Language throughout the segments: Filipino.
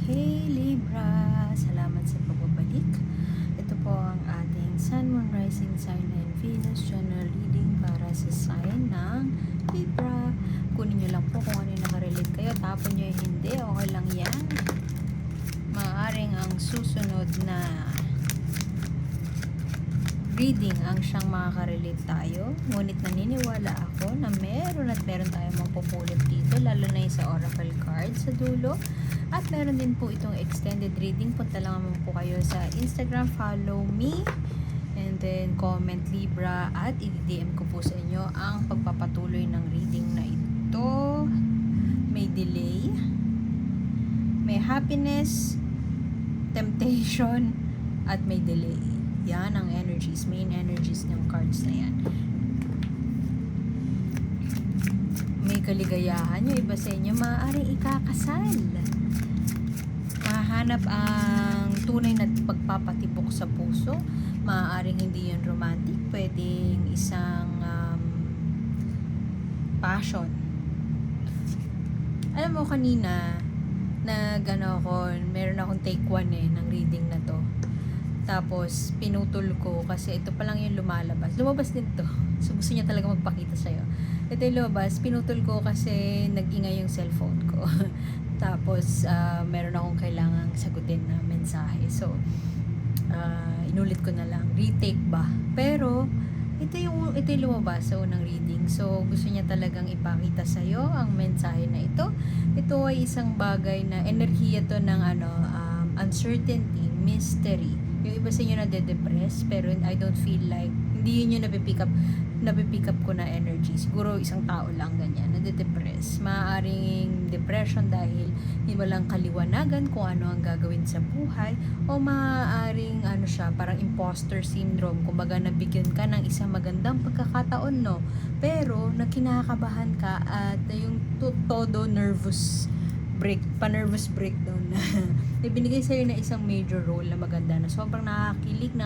Hey Libra, salamat sa pagbabalik. Ito po ang ating Sun, Moon, Rising Sign and Venus General Reading para sa sign ng Libra. Kunin nyo lang po kung ano yung nakarelate kayo. Tapon nyo yung hindi, okay lang yan. Maaaring ang susunod na reading ang siyang makakarelate tayo. Ngunit naniniwala ako na meron tayong mapupulot dito, lalo na yung sa oracle card sa dulo. At meron din po itong extended reading. Punta lang naman po kayo sa Instagram, follow me, and then comment Libra, at i-DM ko po sa inyo ang pagpapatuloy ng reading na ito. May delay, may happiness, temptation, at may delay. Yan ang energies, main energies ng cards na yan. May kaligayahan, yung iba sa inyo maaaring ikakasal. Mahanap ang tunay na pagpapatibok sa puso. Maaaring hindi yun romantic, pwedeng isang passion. Alam mo, kanina meron akong take 1 ng reading na to. Tapos, pinutol ko kasi ito pa lang yung lumalabas. Lumabas din to. So, gusto niya talaga magpakita sa'yo. Ito yung lumabas. Pinutol ko kasi nag-ingay yung cellphone ko. Tapos, meron akong kailangang sagutin na mensahe. So, inulit ko na lang. Retake ba? Pero, ito yung lumabas sa unang reading. So, gusto niya talagang ipakita sa'yo ang mensahe na ito. Ito ay isang bagay na enerhiya to ng uncertainty, mystery. Yung iba sa inyo na de-depress, pero I don't feel like, hindi yun yung napipick up ko na energy. Siguro isang tao lang ganyan, nade-depress. Maaaring depression dahil hindi walang kaliwanagan kung ano ang gagawin sa buhay, o maaaring parang imposter syndrome. Kumbaga nabigyan ka ng isang magandang pagkakataon, no? Pero nakinakabahan ka at yung todo nervous nervous breakdown na ibinigay sa'yo na isang major role na maganda, na sobrang nakakilig,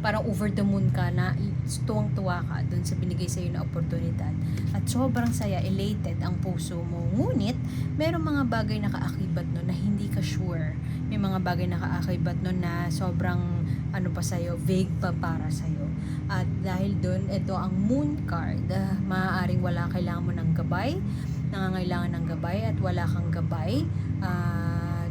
parang over the moon ka, na tuwang-tuwa ka dun sa binigay sa'yo na oportunidad, at sobrang saya, elated ang puso mo. Ngunit merong mga bagay na kaakibat nun na hindi ka sure. May mga bagay na kaakibat nun na sobrang pa sa'yo, vague pa para sa'yo. At dahil dun, ito ang moon card, maaaring wala, kailangan mo ng gabay, nangangailangan ng gabay at wala kang gabay.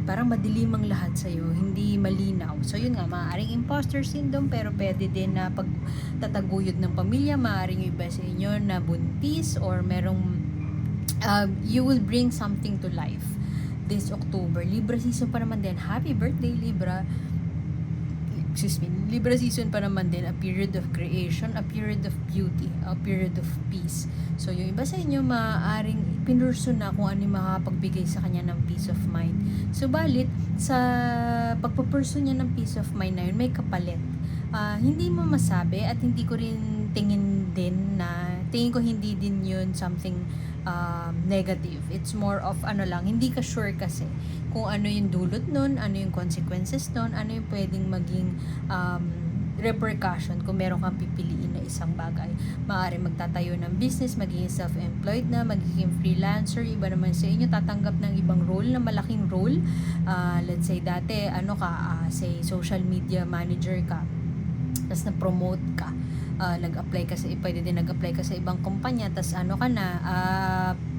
Parang madilim ang lahat sa'yo, hindi malinaw. So yun nga, maaaring imposter syndrome, pero pwede din na pagtataguyod ng pamilya. Maaaring iba sa inyo na buntis, or merong you will bring something to life this October. Libra season pa naman din. Happy birthday, Libra. Libra season pa naman din, a period of creation, a period of beauty, a period of peace. So yung iba sa inyo maaaring pinurso na kung ano yung makapagbigay sa kanya ng peace of mind. Subalit sa pagpupurso niya ng peace of mind na yun, may kapalit. Hindi mo masabi, at hindi ko rin tingin ko hindi din yun something negative. It's more of hindi ka sure kasi kung ano yung dulot nun, ano yung consequences nun, ano yung pwedeng maging repercussion kung meron kang pipiliin na isang bagay. Maaari magtatayo ng business, magiging self-employed na, magiging freelancer. Iba naman sa inyo, tatanggap ng ibang role, na malaking role. Let's say dati, say social media manager ka, tapos na-promote ka. Nag-apply ka pwede din nag-apply ka sa ibang kumpanya, tapos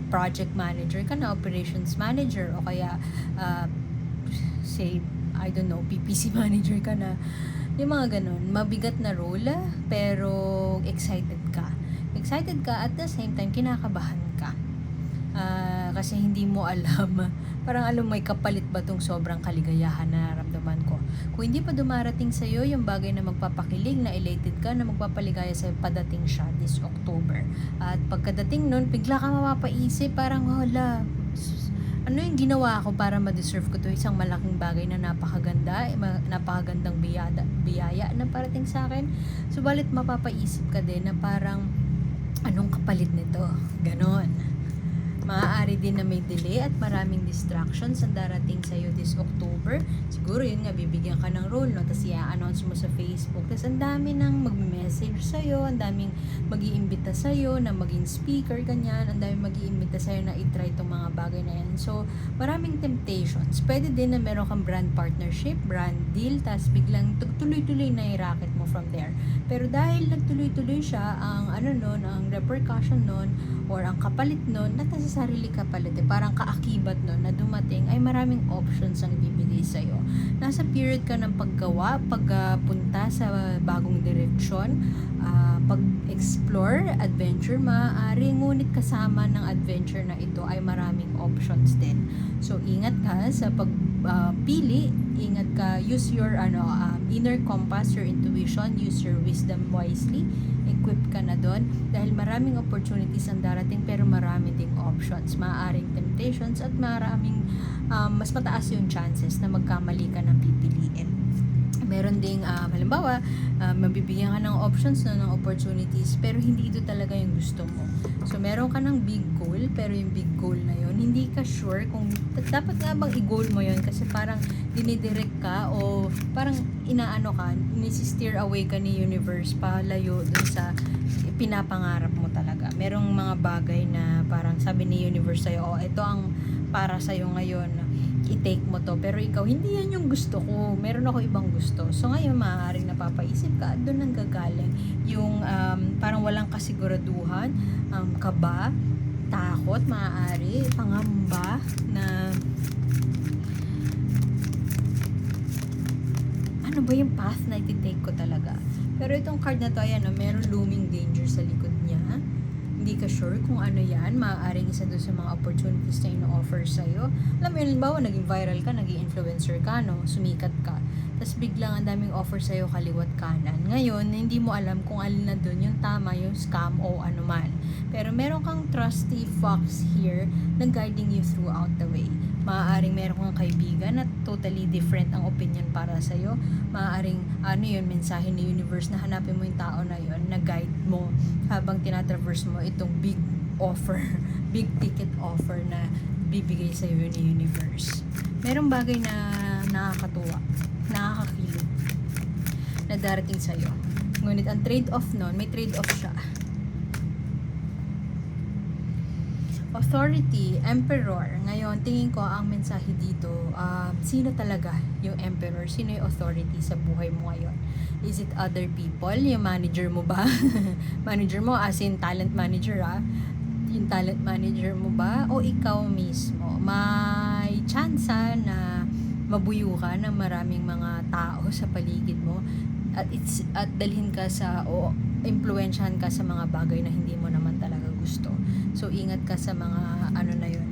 project manager ka na, operations manager, o kaya say, I don't know, PPC manager ka na. Yung mga ganun, mabigat na role, pero excited ka at the same time kinakabahan ka. Kasi hindi mo alam, parang may kapalit ba tong sobrang kaligayahan na nararamdaman ko. Kung hindi pa dumarating sa'yo yung bagay na magpapakilig, na elated ka, na magpapaligaya sa'yo, padating siya this October. At pagkadating nun, bigla ka mapapaisip, parang wala, ano yung ginawa ko para ma-deserve ko to isang malaking bagay na napakagandang biyaya na parating sa akin. Subalit mapapaisip ka din na parang, anong kapalit nito? Ganon. Maaari din na may delay at maraming distractions ang darating sa'yo this October. Siguro yun nga, bibigyan ka ng role, no? Tapos i-announce mo sa Facebook. Tapos ang dami nang mag-message sa'yo, ang daming mag-iimbita sa'yo na maging speaker, ganyan. Ang daming mag-iimbita sa'yo na i-try itong mga bagay na yan. So, maraming temptations. Pwede din na meron kang brand partnership, brand deal, tapos biglang tuloy-tuloy na i-racket mo from there. Pero dahil nagtuloy-tuloy siya, ang ang repercussion nun, or ang kapalit nun, not necessarily kapalit, parang kaakibat nun na dumating, ay maraming options ang ibibigay sa'yo. Nasa period ka ng paggawa, pagpunta sa bagong direksyon, pag-explore, adventure, maaari, ngunit kasama ng adventure na ito ay maraming options din. So, ingat ka sa pagpili, ingat ka, use your inner compass, your intuition, use your wisdom wisely, equip ka na doon dahil maraming opportunities ang darating pero marami ding options, maaaring temptations at maraming mas mataas yung chances na magkamali ka ng pipiliin. Meron ding halimbawa, mabibigyan ka ng options ng opportunities pero hindi ito talaga yung gusto mo. So meron ka ng big goal pero yung big goal na yun hindi ka sure kung dapat nga bang i-goal mo yun kasi parang dinidirect ka o parang inaano ka, nisi-steer away ka ni universe palayo dun sa pinapangarap mo talaga. Merong mga bagay na parang sabi ni universe sa'yo, ito ang para sa'yo ngayon, i-take mo to, pero ikaw, hindi yan yung gusto ko, meron ako ibang gusto. So ngayon, maaaring napapaisip ka, doon nang gagaling yung parang walang kasiguraduhan, kaba, takot, maaari, pangamba na ano ba yung path na iti-take ko talaga. Pero itong card na to, ayan, meron looming danger sa likod niya. Hindi ka sure kung ano yan, maaaring isa doon sa mga opportunities na ino-offer sa'yo. Alam mo yun, halimbawa, naging viral ka, naging influencer ka, no? Sumikat ka. Tapos biglang ang daming offer sa'yo kaliwat kanan. Ngayon, hindi mo alam kung alin na doon yung tama, yung scam o ano man. Pero meron kang trusty fox here na guiding you throughout the way. Maaaring meron kang kaibigan na totally different ang opinion para sa'yo. Maaaring mensahe ni universe na hanapin mo yung tao na yun, na guide mo habang tinatraverse mo itong big offer, big ticket offer na bibigay sa'yo ni universe. Merong bagay na nakakatuwa, nakakakilog na darating sa'yo. Ngunit ang trade-off nun, may trade-off siya. Authority, Emperor. Ngayon, tingin ko ang mensahe dito, sino talaga yung Emperor? Sino yung authority sa buhay mo ngayon? Is it other people? Yung manager mo ba? Manager mo as in talent manager, yung talent manager mo ba? O ikaw mismo? May tsansa na mabuyo ka ng maraming mga tao sa paligid mo at dalhin ka sa impluwensyahan ka sa mga bagay na hindi mo naman talaga gusto. So ingat ka sa mga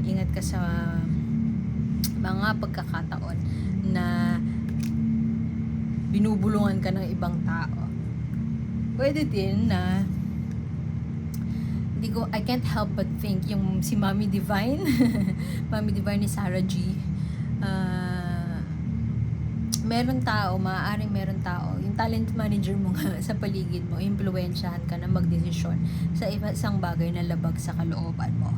ingat ka sa mga pagkakataon na binubulungan ka ng ibang tao. Pwede din na I can't help but think yung si Mommy Divine Mommy Divine ni Sarah G, maaaring meron tao, yung talent manager mo nga sa paligid mo, impluwensyahan ka na magdesisyon sa isang bagay na labag sa kalooban mo.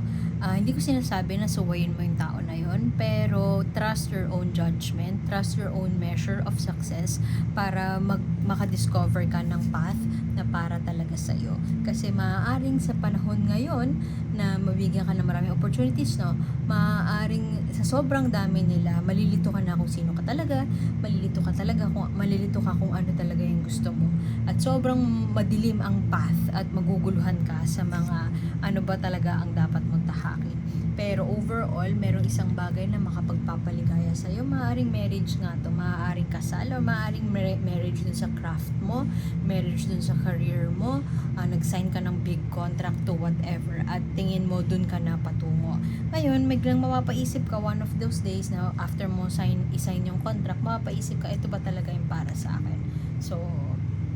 Hindi ko sinasabi na suwayin mo yung tao na yun, pero trust your own judgment, trust your own measure of success para makadiscover ka ng path na para talaga sa'yo. Kasi maaaring sa panahon ngayon na mabigyan ka ng maraming opportunities, no? Maaaring sa sobrang dami nila, malilito ka na kung sino ka talaga, malilito ka kung ano talaga yung gusto mo. At sobrang madilim ang path at maguguluhan ka sa mga ano ba talaga ang dapat mong tahakin. Pero overall, merong isang bagay na makapagpapaligaya sa'yo. Maaaring marriage nga to, maaaring kasal, o maaaring marriage dun sa craft mo, marriage dun sa career mo, nag-sign ka ng big contract to whatever, at tingin mo dun ka na patungo. Ngayon, biglang mapapaisip ka one of those days na after mo i-sign yung contract, mapapaisip ka, ito ba talaga yung para sa akin? So,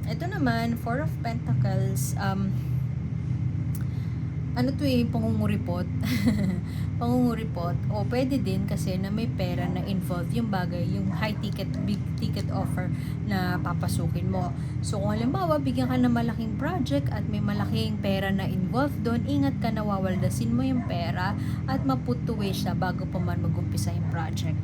ito naman, Four of Pentacles, ano to eh, pangunguripot. Pangunguripot. O pwede din kasi na may pera na involved yung bagay, yung high ticket, big ticket offer na papasukin mo. So kung halimbawa, bigyan ka ng malaking project at may malaking pera na involved doon, ingat ka na wawaldasin mo yung pera at maput to waste siya bago pa man mag-umpisa yung project.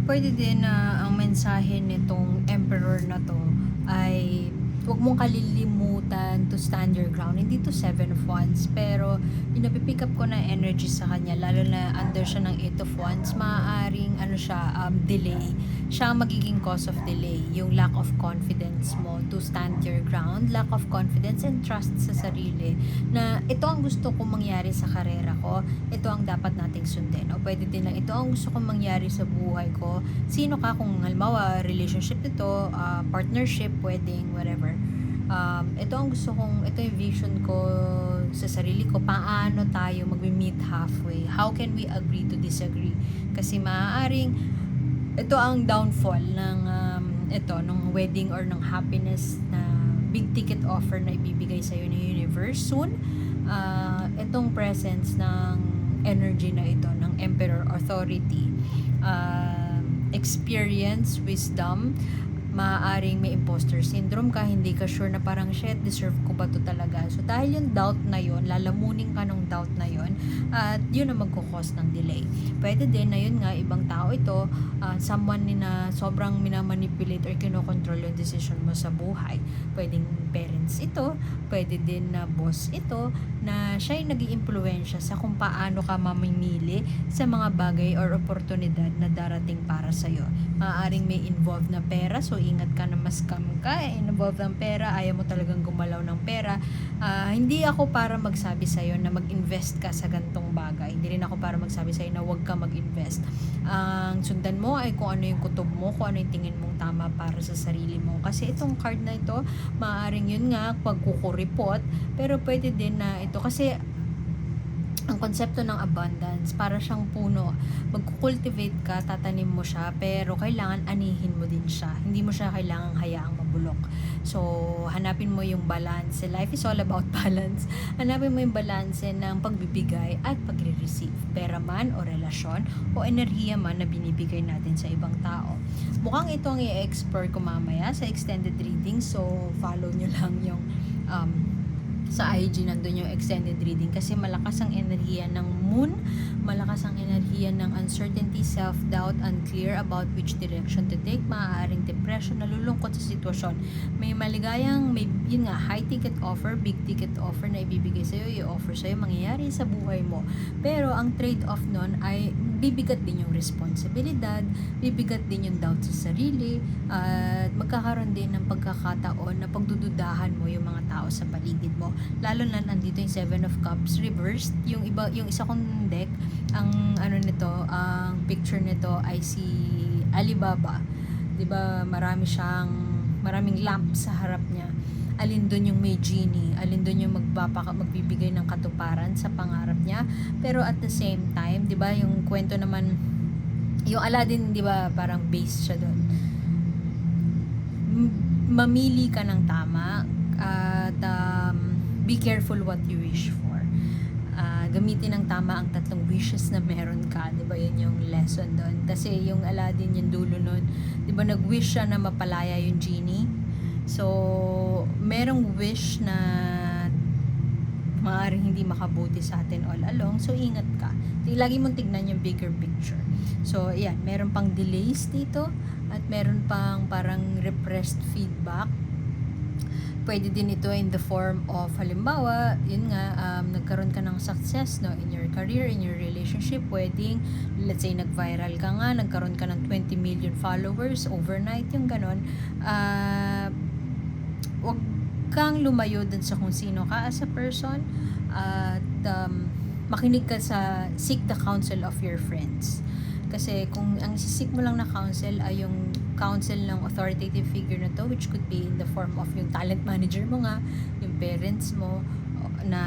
Pwede din na ang mensahe nitong emperor na to ay huwag mong kalilimutan to stand your ground. Hindi to 7 of Wands, pero yung napipick up ko na energy sa kanya, lalo na under siya ng 8 of Wands, maaaring ano siya, delay. Siya ang magiging cause of delay. Yung lack of confidence mo to stand your ground, lack of confidence and trust sa sarili na ito ang gusto kong mangyari sa karera ko, ito ang dapat nating sundin. O pwede din lang, ito ang gusto kong mangyari sa buhay ko. Sino ka, kung halimbawa relationship nito, partnership, wedding, whatever. Ito ang gusto kong, ito yung vision ko sa sarili ko, paano tayo mag-meet halfway, how can we agree to disagree, kasi maaaring ito ang downfall ng ng wedding or ng happiness na big ticket offer na ibibigay sa'yo ng universe soon. Itong presence ng energy na ito ng emperor, authority, experience, wisdom. Maaaring may imposter syndrome ka, hindi ka sure na parang shit, deserve ko ba to talaga? So dahil yung doubt na yon, lalamunin ka ng doubt na yon, at yun ang magkukos ng delay. Pwede din na yun nga, ibang tao ito, someone na sobrang minamanipulate or kinokontrol yung decision mo sa buhay. Pwedeng parents ito, pwede din na boss ito, na siya yung nag-iimpluwensya sa kung paano ka mamimili sa mga bagay or oportunidad na darating para sa'yo. Maaaring may involved na pera, so ingat ka na ma-scam ka, involved ang pera, ayaw mo talagang gumalaw ng pera. Hindi ako para magsabi sa'yo na mag-invest ka sa gantong bagay. Hindi rin ako para magsabi sa'yo na huwag ka mag-invest. Ang sundan mo ay kung ano yung kutob mo, kung ano yung tingin mong tama para sa sarili mo. Kasi itong card na ito, maaaring yun nga, pagkukuripot, pero pwede din na ito, kasi ang konsepto ng abundance, para siyang puno. Magkukultivate ka, tatanim mo siya, pero kailangan anihin mo din siya. Hindi mo siya kailangang hayaang mabulok. So, hanapin mo yung balance. Life is all about balance. Hanapin mo yung balance ng pagbibigay at pagre-receive. Pera man o relasyon o enerhiya man na binibigay natin sa ibang tao. Mukhang ito ang i-explore ko mamaya sa extended reading. So, follow nyo lang yung sa IG, nandun yung extended reading, kasi malakas ang enerhiya ng moon, malakas ang enerhiya ng uncertainty, self-doubt, unclear about which direction to take, maaaring depression, nalulungkot sa sitwasyon, may maligayang, may yun nga, high ticket offer, big ticket offer na ibibigay sa'yo, i-offer sa'yo, mangyayari sa buhay mo, pero ang trade-off nun ay bibigat din yung responsibilidad, bibigat din yung doubt sa sarili, at magkakaroon din ng pagkakataon na pagdududahan mo yung mga tao sa paligid mo. Lalo na nandito yung 7 of Cups reversed, yung isa kong deck, ang ano nito, ang picture nito ay si Alibaba. 'Di ba? Maraming lamp sa harap niya. Alin doon yung may genie, alin doon yung magbibigay ng katuparan sa pangarap niya. Pero at the same time, 'di ba, yung kwento naman, yung Aladdin, 'di ba, parang base siya doon. Mamili ka ng tama at be careful what you wish for. Gamitin ng tama ang 3 wishes na meron ka, 'di ba? Yun yung lesson doon. Kasi yung Aladdin, yung dulo noon, 'di ba, nag-wish siya na mapalaya yung genie. So, merong wish na maaaring hindi makabuti sa atin all along. So, ingat ka. Lagi mong tignan yung bigger picture. So, ayan, meron pang delays dito at meron pang parang repressed feedback. Pwede din ito in the form of, halimbawa, yun nga, nagkaroon ka ng success, no, in your career, in your relationship, wedding, let's say nag-viral ka nga, nagkaroon ka ng 20 million followers overnight, yung ganon. Wag kang lumayo dun sa kung sino ka as a person, at makinig ka seek the counsel of your friends. Kasi kung ang sisik mo lang na counsel ay yung counsel ng authoritative figure na to, which could be in the form of yung talent manager mo nga, yung parents mo, na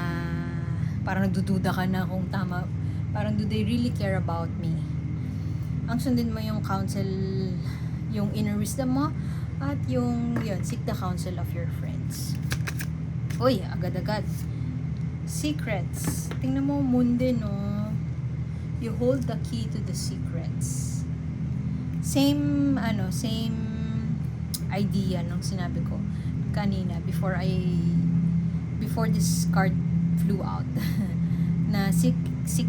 parang nagdududa ka na kung tama, parang do they really care about me? Ang sundin mo yung counsel, yung inner wisdom mo, at yung, yun, seek the counsel of your friends. Uy, agad-agad. Secrets. Tingnan mo, moon din, no? You hold the key to the secrets. Same idea nung sinabi ko kanina before this card flew out. Na seek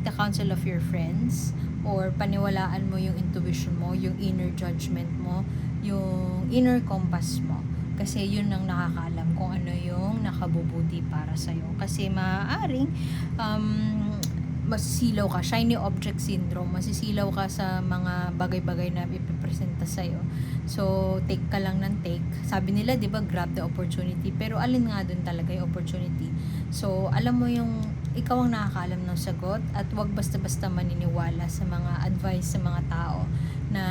the counsel of your friends, or paniwalaan mo yung intuition mo, yung inner judgment mo, yung inner compass mo. Kasi yun ang nakakaalam kung ano yung nakabubuti para sa'yo. Kasi maaaring masisilaw ka, shiny object syndrome, masisilaw ka sa mga bagay-bagay na ipipresenta sa'yo. So, take ka lang ng take. Sabi nila, di ba, grab the opportunity. Pero alin nga dun talaga yung opportunity. So, alam mo yung ikaw ang nakakaalam ng sagot, at wag basta-basta maniniwala sa mga advice sa mga tao na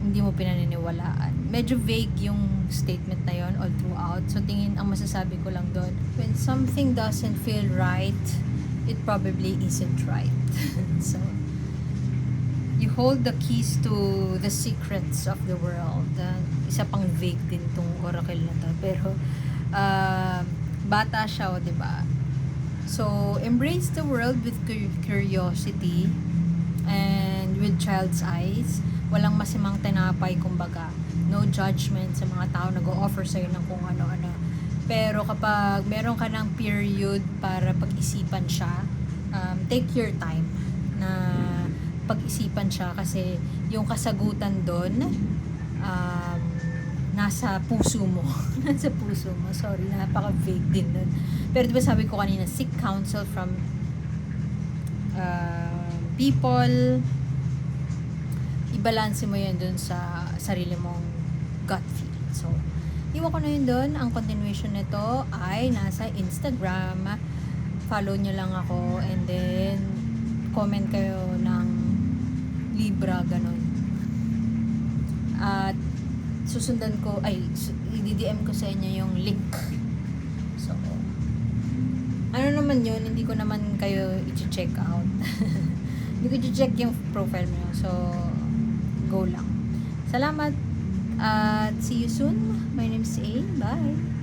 hindi mo pinaniniwalaan. Medyo vague yung statement na yon all throughout. So, ang masasabi ko lang doon, when something doesn't feel right, it probably isn't right. So, you hold the keys to the secrets of the world. Isa pang vague din tong oracle na to. Pero, bata siya, di ba? So, embrace the world with curiosity and with child's eyes. Walang masamang tinapay, kumbaga. No judgment sa mga tao nag-o-offer sa'yo ng kung ano-ano. Pero kapag meron ka ng period para pag-isipan siya, take your time na pag-isipan siya, kasi yung kasagutan doon, nasa puso mo. Nasa puso mo. Sorry, napaka-vague din nun. Pero diba sabi ko kanina, seek counsel from people. I-balance mo yun dun sa sarili mong gut feel. So, iwan ko na yun dun. Ang continuation nito ay nasa Instagram. Follow nyo lang ako, and then comment kayo ng Libra, ganun. At susundan ko, i-DM ko sa inyo yung link. So, ano naman yun, hindi ko naman kayo i-check out. Hindi ko i-check yung profile mo. So, go lang. Salamat at see you soon. My name is A. Bye.